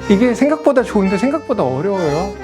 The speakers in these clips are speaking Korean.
이게 생각보다 좋은데 생각보다 어려워요.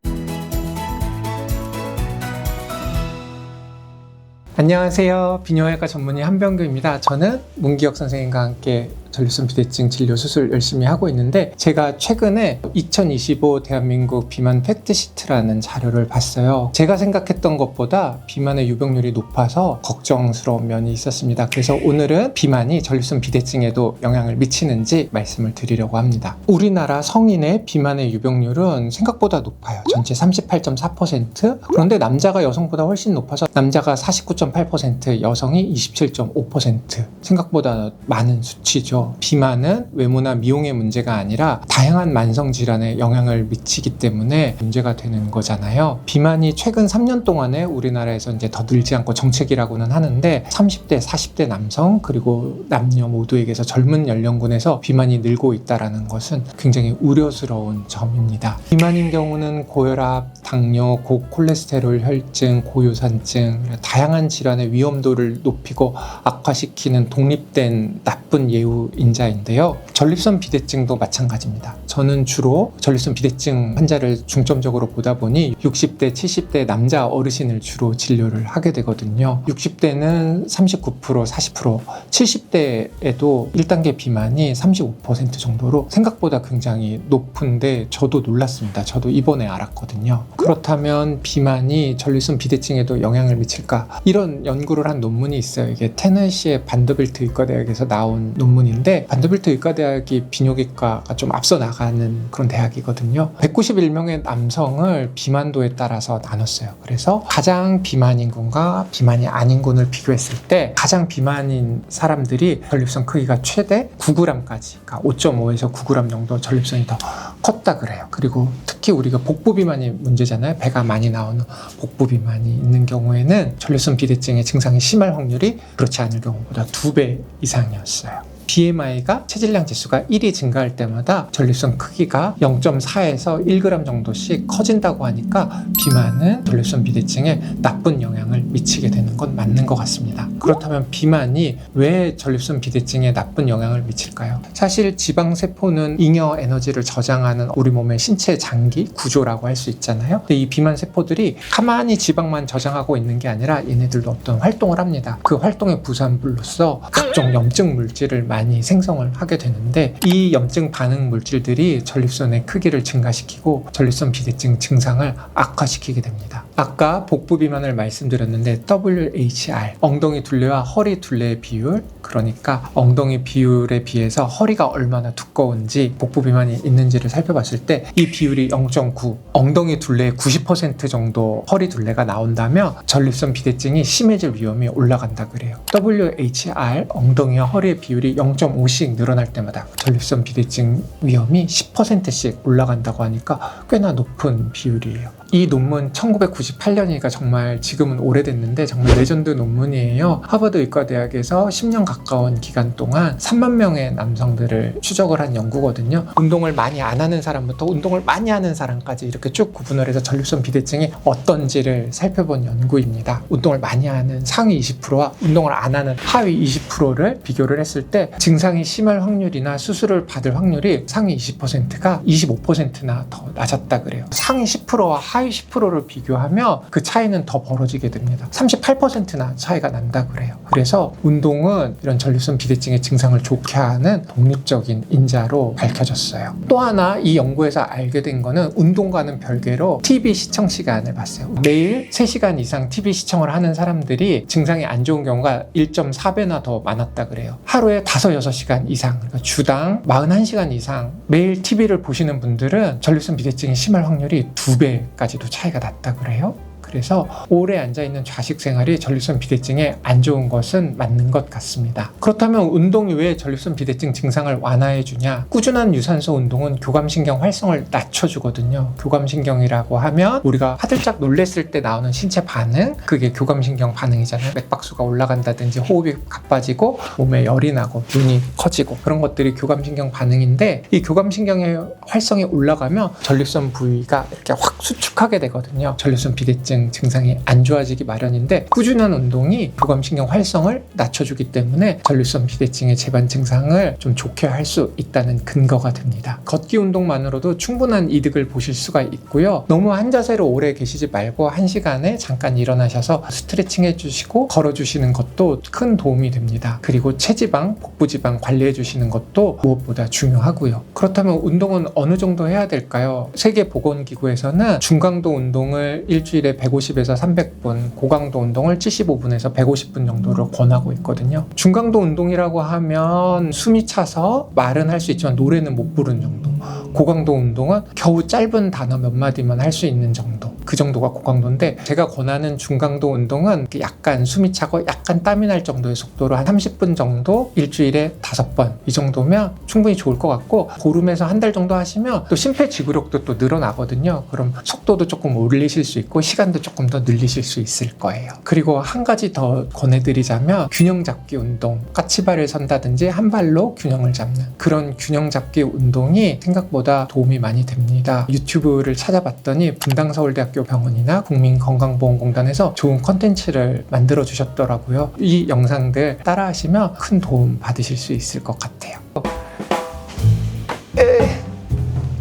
안녕하세요. 비뇨기과 전문의 한병규입니다. 저는 문기혁 선생님과 함께 전립선 비대증 진료 수술 열심히 하고 있는데, 제가 최근에 2025 대한민국 비만 팩트시트라는 자료를 봤어요. 제가 생각했던 것보다 비만의 유병률이 높아서 걱정스러운 면이 있었습니다. 그래서 오늘은 비만이 전립선 비대증에도 영향을 미치는지 말씀을 드리려고 합니다. 우리나라 성인의 비만의 유병률은 생각보다 높아요. 전체 38.4%. 그런데 남자가 여성보다 훨씬 높아서 남자가 49.8%, 여성이 27.5%. 생각보다 많은 수치죠. 비만은 외모나 미용의 문제가 아니라 다양한 만성질환에 영향을 미치기 때문에 문제가 되는 거잖아요. 비만이 최근 3년 동안에 우리나라에서 이제 더 늘지 않고 정책이라고는 하는데, 30대, 40대 남성 그리고 남녀 모두에게서 젊은 연령군에서 비만이 늘고 있다는 것은 굉장히 우려스러운 점입니다. 비만인 경우는 고혈압, 당뇨, 고콜레스테롤 혈증, 고유산증, 다양한 질환의 위험도를 높이고 악화시키는 독립된 나쁜 예후인자인데요. 전립선 비대증도 마찬가지입니다. 저는 주로 전립선 비대증 환자를 중점적으로 보다 보니 60대, 70대 남자 어르신을 주로 진료를 하게 되거든요. 60대는 39%, 40%, 70대에도 1단계 비만이 35% 정도로 생각보다 굉장히 높은데 저도 놀랐습니다. 저도 이번에 알았거든요. 그렇다면 비만이 전립선 비대증에도 영향을 미칠까? 이런 연구를 한 논문이 있어요. 이게 테네시의 반더빌트 의과대학에서 나온 논문인데, 반더빌트 의과대학이 비뇨기과가 좀 앞서 나가는 그런 대학이거든요. 191명의 남성을 비만도에 따라서 나눴어요. 그래서 가장 비만 인군과 비만이 아닌 인군을 비교했을 때 가장 비만인 사람들이 전립선 크기가 최대 9g까지, 그러니까 5.5에서 9g 정도 전립선이 더 컸다 그래요. 그리고 특히 우리가 복부 비만이 문제잖아요. 배가 많이 나오는 복부 비만이 있는 경우에는 전립선 비대증의 증상이 심할 확률이 그렇지 않을 경우보다 2배 이상이었어요. BMI가 체질량 지수가 1이 증가할 때마다 전립선 크기가 0.4에서 1g 정도씩 커진다고 하니까 비만은 전립선 비대증에 나쁜 영향을 미치게 되는 건 맞는 것 같습니다. 그렇다면 비만이 왜 전립선 비대증에 나쁜 영향을 미칠까요? 사실 지방세포는 잉여 에너지를 저장하는 우리 몸의 신체 장기 구조라고 할 수 있잖아요. 근데 이 비만 세포들이 가만히 지방만 저장하고 있는 게 아니라 얘네들도 어떤 활동을 합니다. 그 활동의 부산물로서 각종 염증 물질을 많이 생성을 하게 되는데, 이 염증 반응 물질들이 전립선의 크기를 증가시키고 전립선 비대증 증상을 악화시키게 됩니다. 아까 복부 비만을 말씀드렸는데 WHR, 엉덩이 둘레와 허리 둘레의 비율, 그러니까 엉덩이 비율에 비해서 허리가 얼마나 두꺼운지 복부 비만이 있는지를 살펴봤을 때 이 비율이 0.9, 엉덩이 둘레의 90% 정도 허리 둘레가 나온다면 전립선 비대증이 심해질 위험이 올라간다 그래요. WHR, 엉덩이와 허리의 비율이 0.5씩 늘어날 때마다 전립선 비대증 위험이 10%씩 올라간다고 하니까 꽤나 높은 비율이에요. 이 논문 1998년이니까 정말 지금은 오래됐는데 정말 레전드 논문이에요. 하버드 의과대학에서 10년 가까운 기간 동안 3만 명의 남성들을 추적을 한 연구거든요. 운동을 많이 안 하는 사람부터 운동을 많이 하는 사람까지 이렇게 쭉 구분을 해서 전립선 비대증이 어떤지를 살펴본 연구입니다. 운동을 많이 하는 상위 20%와 운동을 안 하는 하위 20%를 비교를 했을 때 증상이 심할 확률이나 수술을 받을 확률이 상위 20%가 25%나 더 낮았다 그래요. 상위 10%와 하위 10%를 비교하면 그 차이는 더 벌어지게 됩니다. 38%나 차이가 난다 그래요. 그래서 운동은 이런 전립선 비대증의 증상을 좋게 하는 독립적인 인자로 밝혀졌어요. 또 하나 이 연구에서 알게 된 거는 운동과는 별개로 TV 시청 시간을 봤어요. 매일 3시간 이상 TV 시청을 하는 사람들이 증상이 안 좋은 경우가 1.4배나 더 많았다 그래요. 하루에 5, 6시간 이상, 그러니까 주당 41시간 이상 매일 TV를 보시는 분들은 전립선 비대증이 심할 확률이 2배까지도 차이가 났다 그래요. 그래서 오래 앉아있는 좌식 생활이 전립선 비대증에 안 좋은 것은 맞는 것 같습니다. 그렇다면 운동이 왜 전립선 비대증 증상을 완화해주냐? 꾸준한 유산소 운동은 교감신경 활성을 낮춰주거든요. 교감신경이라고 하면 우리가 화들짝 놀랬을 때 나오는 신체 반응, 그게 교감신경 반응이잖아요. 맥박수가 올라간다든지 호흡이 가빠지고 몸에 열이 나고 눈이 커지고 그런 것들이 교감신경 반응인데, 이 교감신경의 활성이 올라가면 전립선 부위가 이렇게 확 수축하게 되거든요. 전립선 비대증 같은 증상이 안 좋아지기 마련인데, 꾸준한 운동이 교감신경 활성을 낮춰주기 때문에 전립선 비대증의 재반 증상을 좀 좋게 할 수 있다는 근거가 됩니다. 걷기 운동만으로도 충분한 이득을 보실 수가 있고요. 너무 한 자세로 오래 계시지 말고 1시간에 잠깐 일어나셔서 스트레칭 해주시고 걸어주시는 것도 큰 도움이 됩니다. 그리고 체지방, 복부지방 관리해 주시는 것도 무엇보다 중요하고요. 그렇다면 운동은 어느 정도 해야 될까요? 세계보건기구에서는 중강도 운동을 일주일에 150에서 300분, 고강도 운동을 75분에서 150분 정도를 권하고 있거든요. 중강도 운동이라고 하면 숨이 차서 말은 할 수 있지만 노래는 못 부르는 정도. 고강도 운동은 겨우 짧은 단어 몇 마디만 할 수 있는 정도. 그 정도가 고강도인데, 제가 권하는 중강도 운동은 약간 숨이 차고 약간 땀이 날 정도의 속도로 한 30분 정도 일주일에 5번 이 정도면 충분히 좋을 것 같고, 보름에서 한 달 정도 하시면 또 심폐지구력도 또 늘어나거든요. 그럼 속도도 조금 올리실 수 있고 시간도 조금 더 늘리실 수 있을 거예요. 그리고 한 가지 더 권해드리자면, 균형 잡기 운동, 까치발을 선다든지 한 발로 균형을 잡는 그런 균형 잡기 운동이 생각보다 도움이 많이 됩니다. 유튜브를 찾아봤더니 분당서울대학교 병원이나 국민건강보험공단에서 좋은 컨텐츠를 만들어 주셨더라고요. 이 영상들 따라하시면 큰 도움 받으실 수 있을 것 같아요.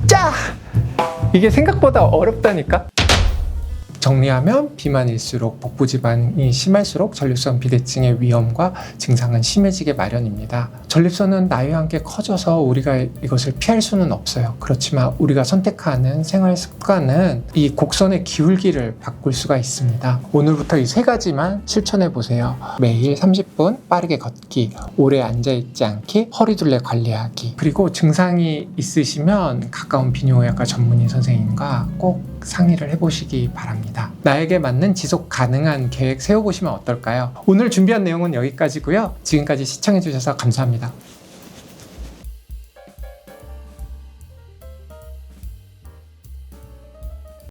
짜! 이게 생각보다 어렵다니까? 정리하면, 비만일수록 복부지방이 심할수록 전립선 비대증의 위험과 증상은 심해지게 마련입니다. 전립선은 나이와 함께 커져서 우리가 이것을 피할 수는 없어요. 그렇지만 우리가 선택하는 생활 습관은 이 곡선의 기울기를 바꿀 수가 있습니다. 오늘부터 이 3가지만 실천해 보세요. 매일 30분 빠르게 걷기, 오래 앉아있지 않기, 허리둘레 관리하기. 그리고 증상이 있으시면 가까운 비뇨의학과 전문의 선생님과 꼭 상의를 해보시기 바랍니다. 나에게 맞는 지속 가능한 계획 세워보시면 어떨까요? 오늘 준비한 내용은 여기까지고요. 지금까지 시청해주셔서 감사합니다.